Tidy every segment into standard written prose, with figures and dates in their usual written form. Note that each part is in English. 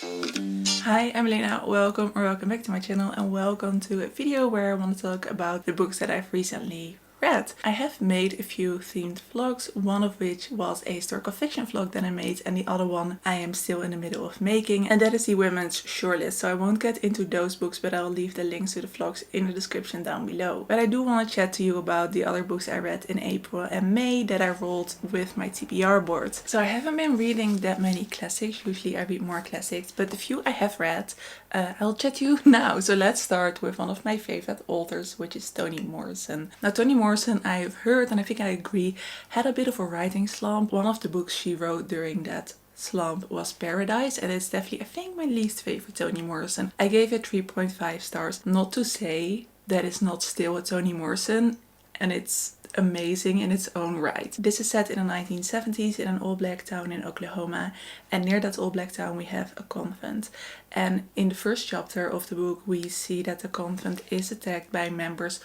Hi, I'm Milena. Welcome back to my channel, and welcome to a video where I want to talk about the books that I've recently read. I have made a few themed vlogs, one of which was a historical fiction vlog that I made, and the other one I am still in the middle of making, and that is the women's shortlist. So I won't get into those books, but I'll leave the links to the vlogs in the description down below. But I do want to chat to you about the other books I read in April and May that I rolled with my TBR board. So I haven't been reading that many classics. Usually I read more classics, but the few I have read, I'll chat to you now. So let's start with one of my favorite authors, which is Toni Morrison. Now, Toni Morrison, I've heard, and I think I agree, had a bit of a writing slump. One of the books she wrote during that slump was Paradise, and it's definitely, I think, my least favorite Toni Morrison. I gave it 3.5 stars. Not to say that it's not still a Toni Morrison, and it's amazing in its own right. This is set in the 1970s in an all-black town in Oklahoma, and near that all-black town we have a convent. And in the first chapter of the book we see that the convent is attacked by members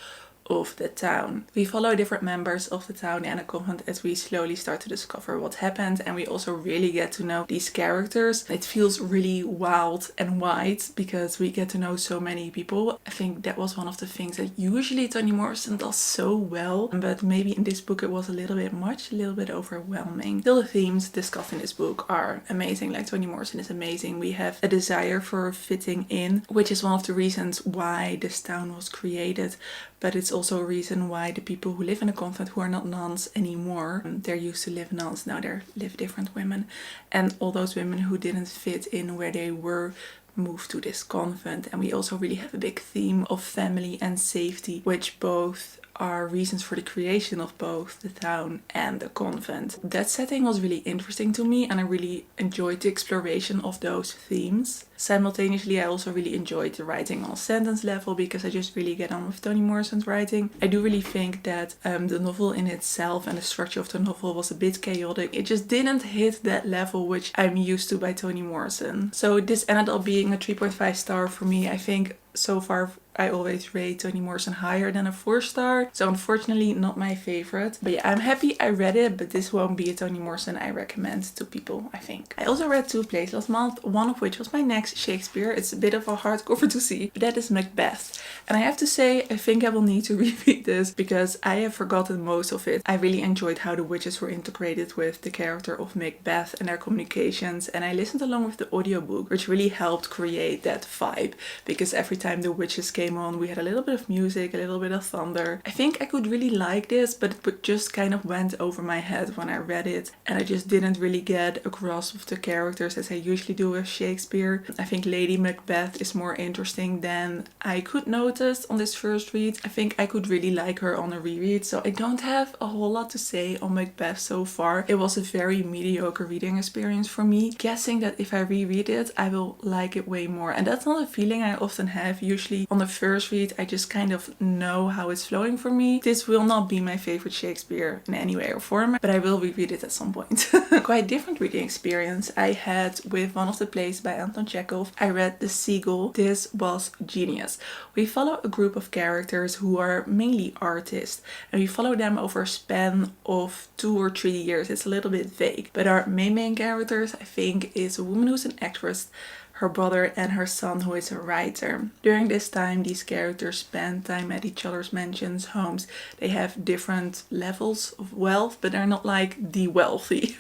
of the town. We follow different members of the town and the convent as we slowly start to discover what happened, and we also really get to know these characters. It feels really wild and wide because we get to know so many people. I think that was one of the things that usually Toni Morrison does so well, but maybe in this book it was a little bit much, a little bit overwhelming. Still, the themes discussed in this book are amazing. Like, Toni Morrison is amazing. We have a desire for fitting in, which is one of the reasons why this town was created, but it's also a reason why the people who live in a convent, who are not nuns anymore, they're used to live nuns, now they live different women, and all those women who didn't fit in where they were moved to this convent. And we also really have a big theme of family and safety, which both are reasons for the creation of both the town and the convent. That setting was really interesting to me, and I really enjoyed the exploration of those themes. Simultaneously, I also really enjoyed the writing on sentence level because I just really get on with Toni Morrison's writing. I do really think that the novel in itself and the structure of the novel was a bit chaotic. It just didn't hit that level which I'm used to by Toni Morrison. So this ended up being a 3.5 star for me. I think so far I always rate Toni Morrison higher than a 4 star, so unfortunately not my favorite. But yeah, I'm happy I read it, but this won't be a Toni Morrison I recommend to people, I think. I also read 2 plays last month, one of which was my next Shakespeare. It's a bit of a hardcover to see, but that is Macbeth. And I have to say, I think I will need to reread this because I have forgotten most of it. I really enjoyed how the witches were integrated with the character of Macbeth and their communications, and I listened along with the audiobook, which really helped create that vibe, because every time the witches came on we had a little bit of music, a little bit of thunder. I think I could really like this, but it just kind of went over my head when I read it, and I just didn't really get a grasp of the characters as I usually do with Shakespeare. I think Lady Macbeth is more interesting than I could notice on this first read. I think I could really like her on a reread, so I don't have a whole lot to say on Macbeth so far. It was a very mediocre reading experience for me. Guessing that if I reread it I will like it way more, and that's not a feeling I often have. Usually on the first read I just kind of know how it's flowing for me. This will not be my favorite Shakespeare in any way or form, but I will reread it at some point. Quite different reading experience I had with one of the plays by Anton Chekhov. I read The Seagull. This was genius. We follow a group of characters who are mainly artists, and we follow them over a span of 2 or 3 years. It's a little bit vague, but our main characters, I think, is a woman who's an actress, her brother, and her son who is a writer. During this time these characters spend time at each other's mansions, homes. They have different levels of wealth, but they're not like the wealthy.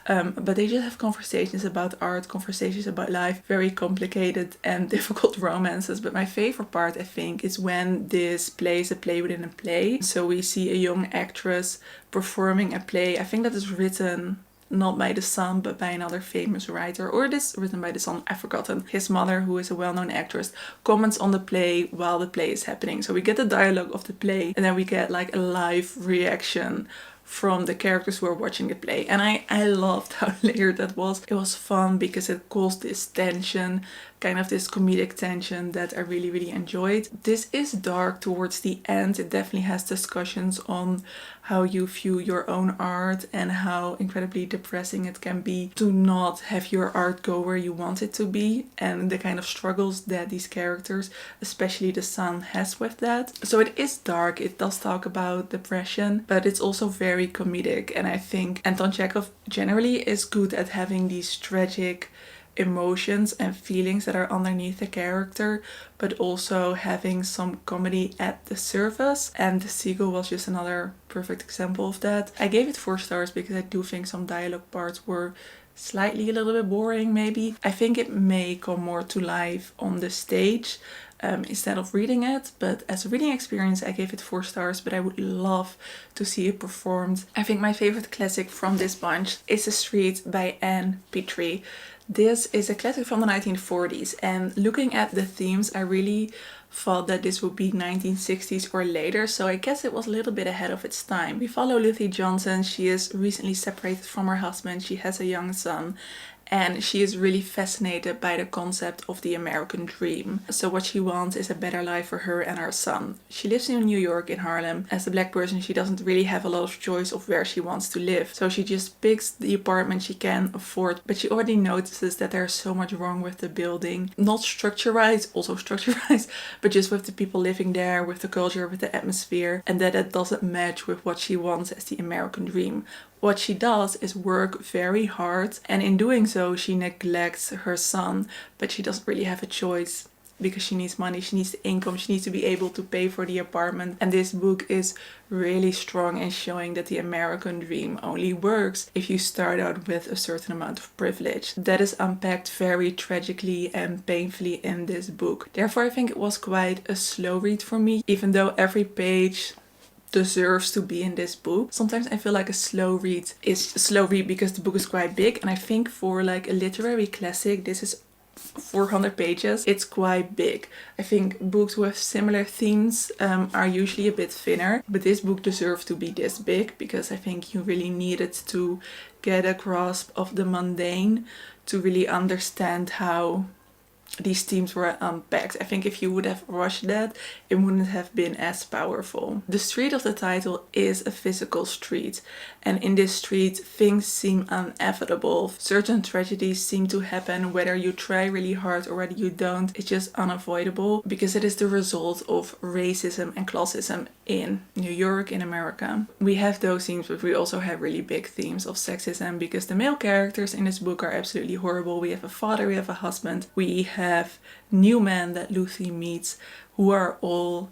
But they just have conversations about art, conversations about life, very complicated and difficult romances. But my favorite part, I think, is when this play is a play within a play. So we see a young actress performing a play. I think that is written not by the son, but by another famous writer, or it is written by the son, I've forgotten. His mother, who is a well-known actress, comments on the play while the play is happening. So we get the dialogue of the play, and then we get like a live reaction from the characters who are watching the play. And I loved how layered that was. It was fun because it caused this tension, kind of this comedic tension that I really enjoyed. This is dark towards the end. It definitely has discussions on how you view your own art and how incredibly depressing it can be to not have your art go where you want it to be, and the kind of struggles that these characters, especially the son, has with that. So it is dark. It does talk about depression, but it's also very comedic, and I think Anton Chekhov generally is good at having these tragic, emotions and feelings that are underneath the character, but also having some comedy at the surface. And Seagull was just another perfect example of that. I gave it 4 stars because I do think some dialogue parts were slightly a little bit boring maybe. I think it may come more to life on the stage instead of reading it, but as a reading experience I gave it 4 stars, but I would love to see it performed. I think my favorite classic from this bunch is The Street by Ann Petry. This is a classic from the 1940s, and looking at the themes I really thought that this would be 1960s or later, so I guess it was a little bit ahead of its time. We follow Lucy Johnson. She is recently separated from her husband, she has a young son, and she is really fascinated by the concept of the American dream. So what she wants is a better life for her and her son. She lives in New York, in Harlem. As a black person, she doesn't really have a lot of choice of where she wants to live. So she just picks the apartment she can afford, but she already notices that there's so much wrong with the building. Not structure-wise, also structure-wise, but just with the people living there, with the culture, with the atmosphere, and that it doesn't match with what she wants as the American dream. What she does is work very hard, and in doing so she neglects her son, but she doesn't really have a choice because she needs money, she needs the income, she needs to be able to pay for the apartment. And this book is really strong in showing that the American dream only works if you start out with a certain amount of privilege. That is unpacked very tragically and painfully in this book. Therefore I think it was quite a slow read for me, even though every page deserves to be in this book. Sometimes I feel like a slow read is a slow read because the book is quite big, and I think for like a literary classic, this is 400 pages, it's quite big. I think books with similar themes are usually a bit thinner, but this book deserves to be this big because I think you really need it to get a grasp of the mundane, to really understand how these themes were unpacked. I think if you would have rushed that, it wouldn't have been as powerful. The street of the title is a physical street, and in this street things seem inevitable. Certain tragedies seem to happen whether you try really hard or whether you don't. It's just unavoidable because it is the result of racism and classism in New York, in America. We have those themes, but we also have really big themes of sexism because the male characters in this book are absolutely horrible. We have a father, we have a husband, we have new men that Lucy meets who are all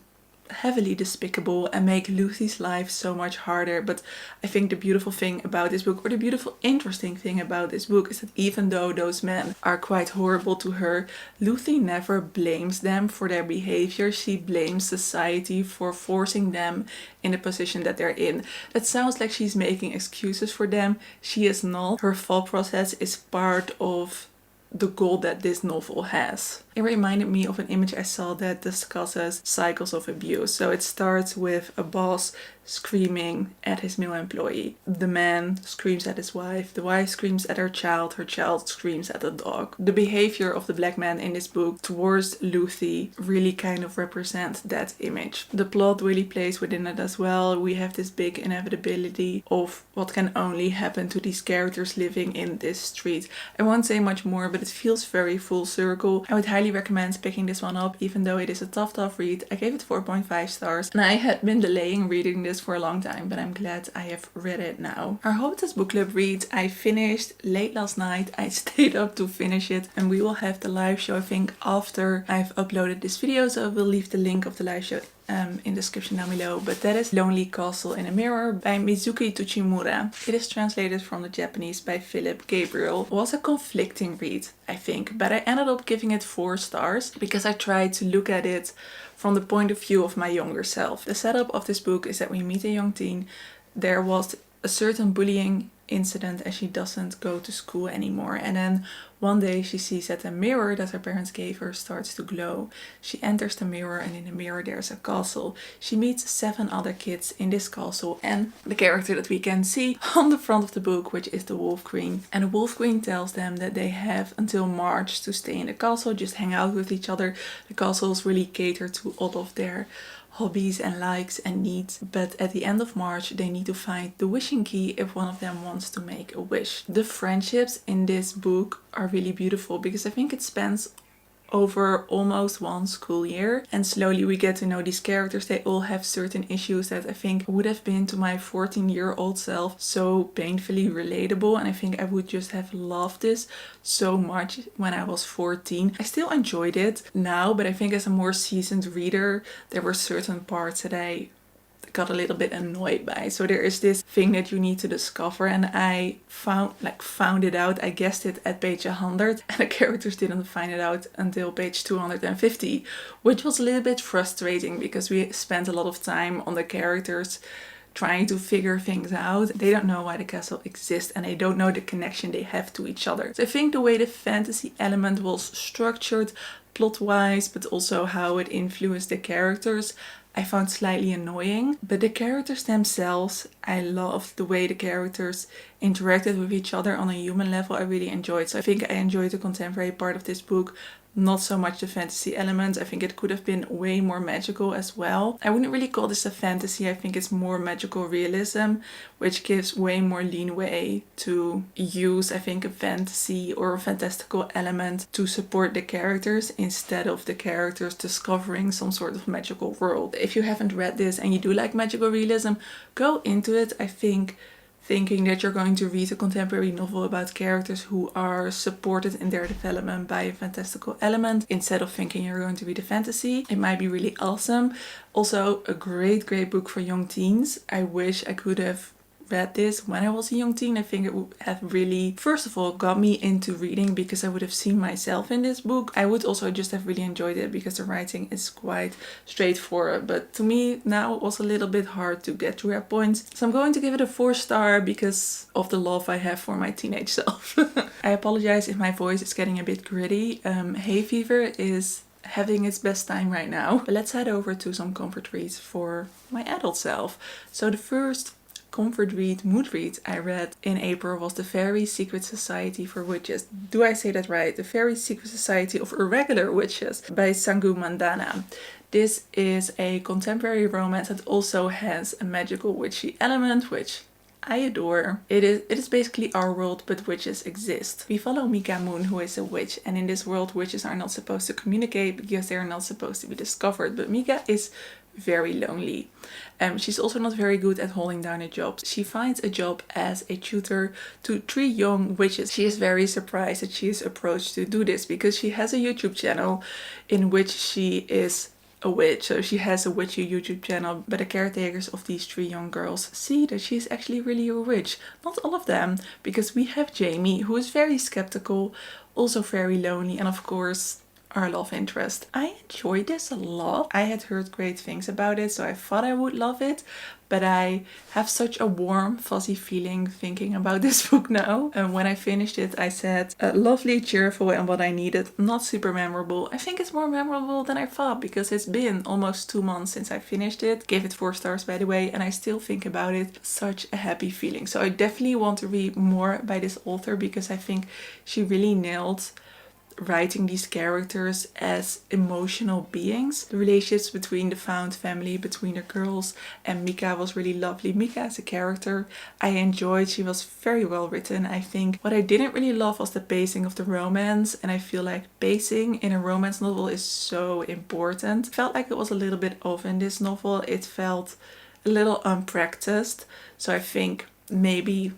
heavily despicable and make Lucy's life so much harder. But I think the beautiful thing about this book, or the beautiful interesting thing about this book, is that even though those men are quite horrible to her, Lucy never blames them for their behavior. She blames society for forcing them in the position that they're in. That sounds like she's making excuses for them. She is not. Her thought process is part of the goal that this novel has. It reminded me of an image I saw that discusses cycles of abuse. So it starts with a boss screaming at his male employee. The man screams at his wife screams at her child screams at the dog. The behavior of the black man in this book towards Lucy really kind of represents that image. The plot really plays within it as well. We have this big inevitability of what can only happen to these characters living in this street. I won't say much more, but it feels very full circle. I would highly recommend picking this one up, even though it is a tough read. I gave it 4.5 stars, and I had been delaying reading this for a long time, but I'm glad I have read it now. Our Hobbitses book club read I finished late last night. I stayed up to finish it, and we will have the live show I think after I've uploaded this video, so I will leave the link of the live show in the description down below. But that is Lonely Castle in a Mirror by Mizuki Tsujimura. It is translated from the Japanese by Philip Gabriel. It was a conflicting read, I think, but I ended up giving it 4 stars because I tried to look at it from the point of view of my younger self. The setup of this book is that we meet a young teen. There was a certain bullying incident and she doesn't go to school anymore, and then one day she sees that the mirror that her parents gave her starts to glow. She enters the mirror, and in the mirror there's a castle. She meets 7 other kids in this castle and the character that we can see on the front of the book, which is the Wolf Queen. And the Wolf Queen tells them that they have until March to stay in the castle, just hang out with each other. The castles really cater to all of their hobbies and likes and needs, but at the end of March they need to find the wishing key if one of them wants to make a wish. The friendships in this book are really beautiful because I think it spans over almost one school year, and slowly we get to know these characters. They all have certain issues that I think would have been to my 14-year-old self so painfully relatable, and I think I would just have loved this so much when I was 14. I still enjoyed it now, but I think as a more seasoned reader there were certain parts that I got a little bit annoyed by. So there is this thing that you need to discover, and I found it out, I guessed it at page 100, and the characters didn't find it out until page 250, which was a little bit frustrating because we spent a lot of time on the characters trying to figure things out. They don't know why the castle exists, and they don't know the connection they have to each other. So I think the way the fantasy element was structured plot-wise, but also how it influenced the characters, I found slightly annoying. But the characters themselves, I loved the way the characters interacted with each other on a human level. I really enjoyed. So I think I enjoyed the contemporary part of this book, not so much the fantasy element. I think it could have been way more magical as well. I wouldn't really call this a fantasy. I think it's more magical realism, which gives way more leeway to use, I think, a fantasy or a fantastical element to support the characters instead of the characters discovering some sort of magical world. If you haven't read this and you do like magical realism, go into it. I think thinking that you're going to read a contemporary novel about characters who are supported in their development by a fantastical element instead of thinking you're going to read a fantasy, it might be really awesome. Also a great book for young teens. I wish I could have read this when I was a young teen. I think it would have really, first of all, got me into reading because I would have seen myself in this book. I would also just have really enjoyed it because the writing is quite straightforward, but to me now it was a little bit hard to get through at points. So I'm going to give it a 4-star because of the love I have for my teenage self. I apologize if my voice is getting a bit gritty. Hay fever is having its best time right now. But let's head over to some comfort reads for my adult self. So the first comfort read, mood read I read in April was The Fairies Secret Society for Witches. Do I say that right? The Fairies Secret Society of Irregular Witches by Sangu Mandanna. This is a contemporary romance that also has a magical witchy element, which I adore. It is basically our world, but witches exist. We follow Mika Moon, who is a witch, and in this world witches are not supposed to communicate because they are not supposed to be discovered. But Mika is very lonely. She's also not very good at holding down a job. She finds a job as a tutor to 3 young witches. She is very surprised that she is approached to do this because she has a YouTube channel in which she is a witch. So she has a witchy YouTube channel, but the caretakers of these 3 young girls see that she's actually really a witch. Not all of them, because we have Jamie, who is very skeptical, also very lonely, and of course our love interest. I enjoyed this a lot. I had heard great things about it, so I thought I would love it, but I have such a warm, fuzzy feeling thinking about this book now. And when I finished it, I said, lovely, cheerful, and what I needed. Not super memorable. I think it's more memorable than I thought because it's been almost 2 months since I finished it. Gave it 4 stars, by the way, and I still think about it. Such a happy feeling. So I definitely want to read more by this author because I think she really nailed writing these characters as emotional beings. The relationships between the found family, between the girls and Mika was really lovely. Mika as a character I enjoyed. She was very well written. I think what I didn't really love was the pacing of the romance, and I feel like pacing in a romance novel is so important. It felt like it was a little bit off in this novel. It felt a little unpracticed, so I think maybe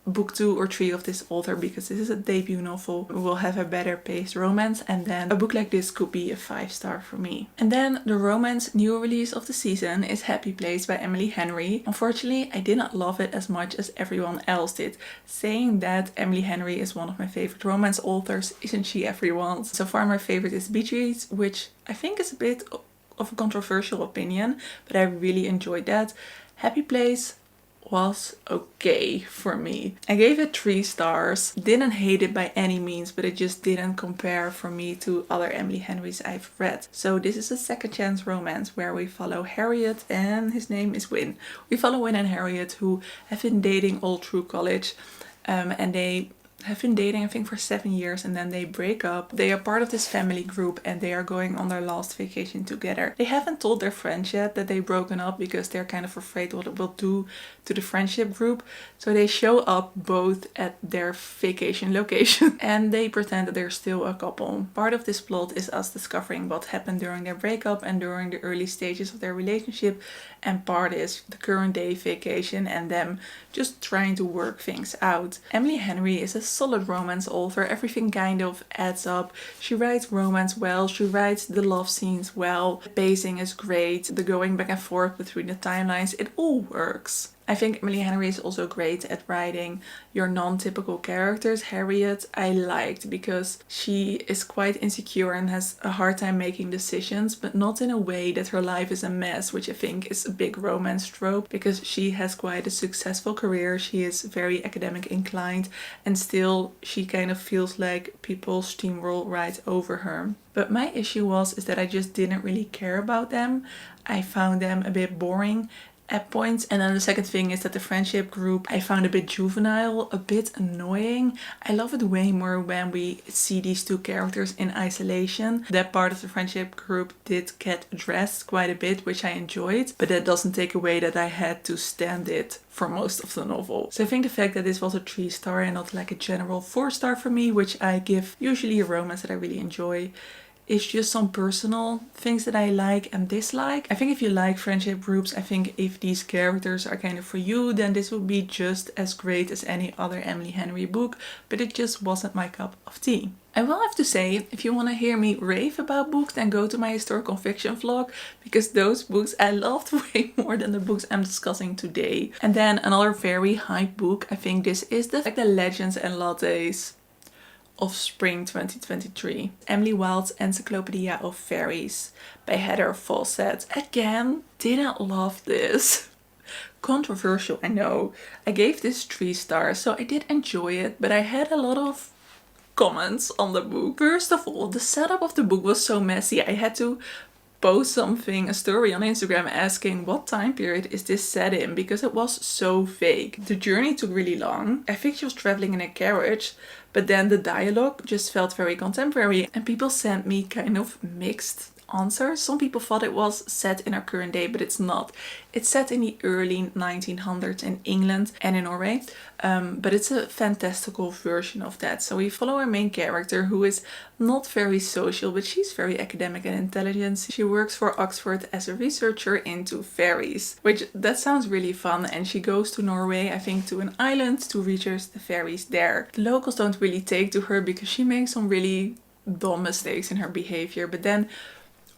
book 2 or 3 of this author, because this is a debut novel, will have a better paced romance, and then a book like this could be a 5-star for me. And then the romance new release of the season is Happy Place by Emily Henry. Unfortunately, I did not love it as much as everyone else did. Saying that, Emily Henry is one of my favorite romance authors. Isn't she everyone's? So far my favorite is Beatrice, which I think is a bit of a controversial opinion, but I really enjoyed that. Happy Place was okay for me. I gave it 3 stars. Didn't hate it by any means, but it just didn't compare for me to other Emily Henrys I've read. So this is a second chance romance where we follow Harriet and his name is Win. We follow Win and Harriet, who have been dating all through college, and they have been dating I think for 7 years, and then they break up. They are part of this family group and they are going on their last vacation together. They haven't told their friends yet that they've broken up because they're kind of afraid what it will do to the friendship group. So they show up both at their vacation location and they pretend that they're still a couple. Part of this plot is us discovering what happened during their breakup and during the early stages of their relationship, and part is the current day vacation and them just trying to work things out. Emily Henry is a solid romance author. Everything kind of adds up. She writes romance well, she writes the love scenes well, the pacing is great, the going back and forth between the timelines, it all works. I think Emily Henry is also great at writing your non-typical characters. Harriet I liked because she is quite insecure and has a hard time making decisions, but not in a way that her life is a mess, which I think is a big romance trope, because she has quite a successful career, she is very academic inclined, and still she kind of feels like people steamroll right over her. But my issue is that I just didn't really care about them. I found them a bit boring at points. And then the second thing is that the friendship group I found a bit juvenile, a bit annoying. I love it way more when we see these two characters in isolation. That part of the friendship group did get addressed quite a bit, which I enjoyed, but that doesn't take away that I had to stand it for most of the novel. So I think the fact that this was a 3-star and not like a general 4-star for me, which I give usually a romance that I really enjoy, it's just some personal things that I like and dislike. I think if you like friendship groups, I think if these characters are kind of for you, then this would be just as great as any other Emily Henry book, but it just wasn't my cup of tea. I will have to say, if you want to hear me rave about books, then go to my historical fiction vlog, because those books I loved way more than the books I'm discussing today. And then another very hype book, I think this is the Legends and Lattes of spring 2023. Emily Wilde's Encyclopaedia of Fairies by Heather Fawcett. Again, didn't love this. Controversial, I know. I gave this 3 stars, so I did enjoy it, but I had a lot of comments on the book. First of all, the setup of the book was so messy. I had to post a story on Instagram asking what time period is this set in, because it was so vague. The journey took really long. I think she was traveling in a carriage, but then the dialogue just felt very contemporary and people sent me kind of mixed answers. Some people thought it was set in our current day, but it's not. It's set in the early 1900s in England and in Norway, but it's a fantastical version of that. So we follow our main character, who is not very social, but she's very academic and intelligent. She works for Oxford as a researcher into fairies, which that sounds really fun, and she goes to Norway, I think to an island, to research the fairies there. The locals don't really take to her because she makes some really dumb mistakes in her behavior, but then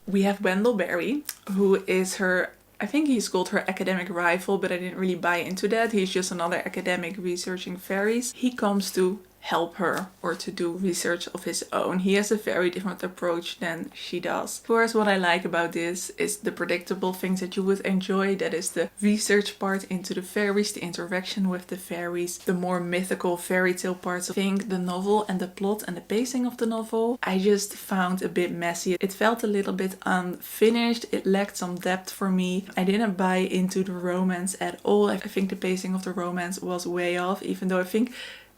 we have Wendell Berry, who is her, I think he's called her academic rival, but I didn't really buy into that. He's just another academic researching fairies. He comes to help her or to do research of his own. He has a very different approach than she does. Of course, what I like about this is the predictable things that you would enjoy. That is the research part into the fairies, the interaction with the fairies, the more mythical fairy tale parts. I think the novel and the plot and the pacing of the novel I just found a bit messy. It felt a little bit unfinished. It lacked some depth for me. I didn't buy into the romance at all. I think the pacing of the romance was way off, even though I think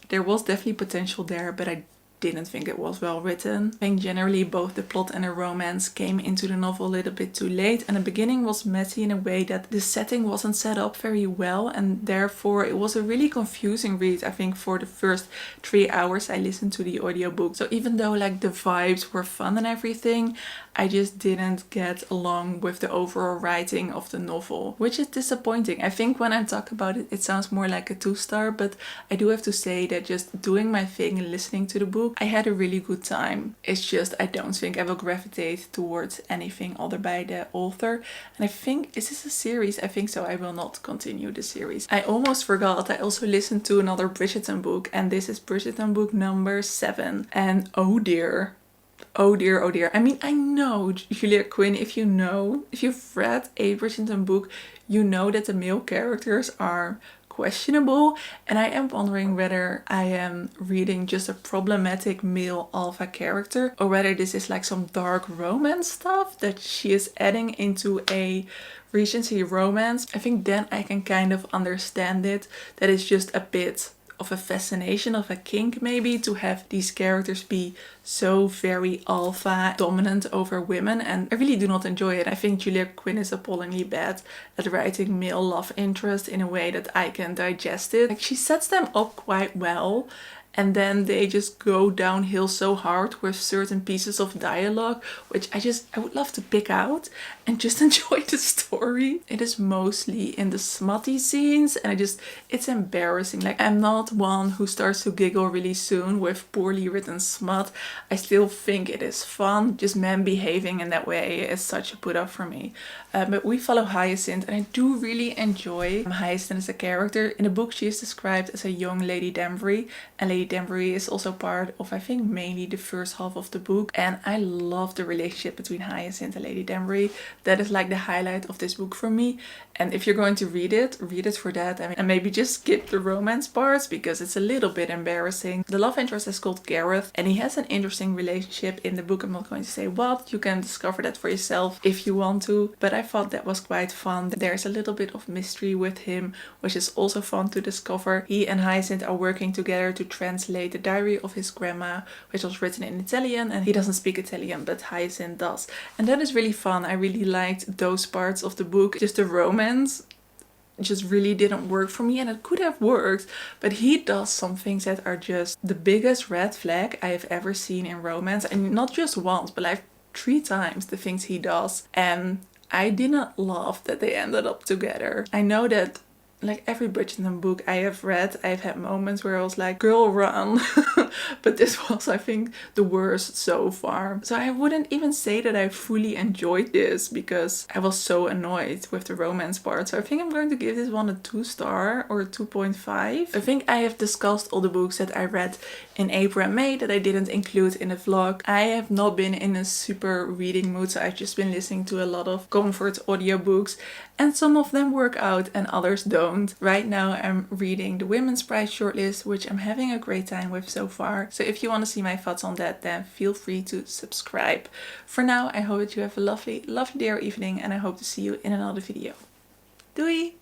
there was definitely potential there, but I didn't think it was well written. I think generally both the plot and the romance came into the novel a little bit too late, and the beginning was messy in a way that the setting wasn't set up very well, and therefore it was a really confusing read. I think for the first 3 hours I listened to the audiobook. So even though like the vibes were fun and everything, I just didn't get along with the overall writing of the novel, which is disappointing. I think when I talk about it, it sounds more like a 2-star, but I do have to say that just doing my thing and listening to the book, I had a really good time. It's just I don't think I will gravitate towards anything other by the author. And I think, is this a series? I think so. I will not continue the series. I almost forgot, I also listened to another Brigerton book, and this is Brigerton book number 7. And oh dear. Oh dear, oh dear. I mean, I know Julia Quinn, if you've read a Brigerton book, you know that the male characters are questionable, and I am wondering whether I am reading just a problematic male alpha character, or whether this is like some dark romance stuff that she is adding into a Regency romance. I think then I can kind of understand it, that it's just a bit of a fascination, of a kink maybe, to have these characters be so very alpha dominant over women, and I really do not enjoy it. I think Julia Quinn is appallingly bad at writing male love interest in a way that I can digest it. Like, she sets them up quite well, and then they just go downhill so hard with certain pieces of dialogue, which I would love to pick out and just enjoy the story. It is mostly in the smutty scenes, and it's embarrassing. Like, I'm not one who starts to giggle really soon with poorly written smut. I still think it is fun. Just men behaving in that way is such a put up for me. But we follow Hyacinth, and I do really enjoy Hyacinth as a character. In the book, she is described as a young Lady Danbury, and Lady Danbury is also part of, I think, mainly the first half of the book, and I love the relationship between Hyacinth and Lady Danbury. That is like the highlight of this book for me, and if you're going to read it for that. I mean, and maybe just skip the romance parts because it's a little bit embarrassing. The love interest is called Gareth, and he has an interesting relationship in the book. I'm not going to say what, you can discover that for yourself if you want to, but I thought that was quite fun. There's a little bit of mystery with him, which is also fun to discover. He and Hyacinth are working together to translate the diary of his grandma, which was written in Italian, and he doesn't speak Italian, but Hyacinth does. And that is really fun. I really liked those parts of the book. Just the romance just really didn't work for me, and it could have worked, but he does some things that are just the biggest red flag I have ever seen in romance, and not just once, but like 3 times the things he does, and I didn't love that they ended up together. I know that like every Bridgerton book I have read, I've had moments where I was like, girl, run. But this was, I think, the worst so far. So I wouldn't even say that I fully enjoyed this because I was so annoyed with the romance part. So I think I'm going to give this one a 2-star or a 2.5. I think I have discussed all the books that I read in April and May that I didn't include in the vlog. I have not been in a super reading mood, so I've just been listening to a lot of comfort audiobooks, and some of them work out and others don't. Right now I'm reading the Women's Prize shortlist, which I'm having a great time with so far. So if you want to see my thoughts on that, then feel free to subscribe. For now, I hope that you have a lovely day or evening, and I hope to see you in another video. Doei!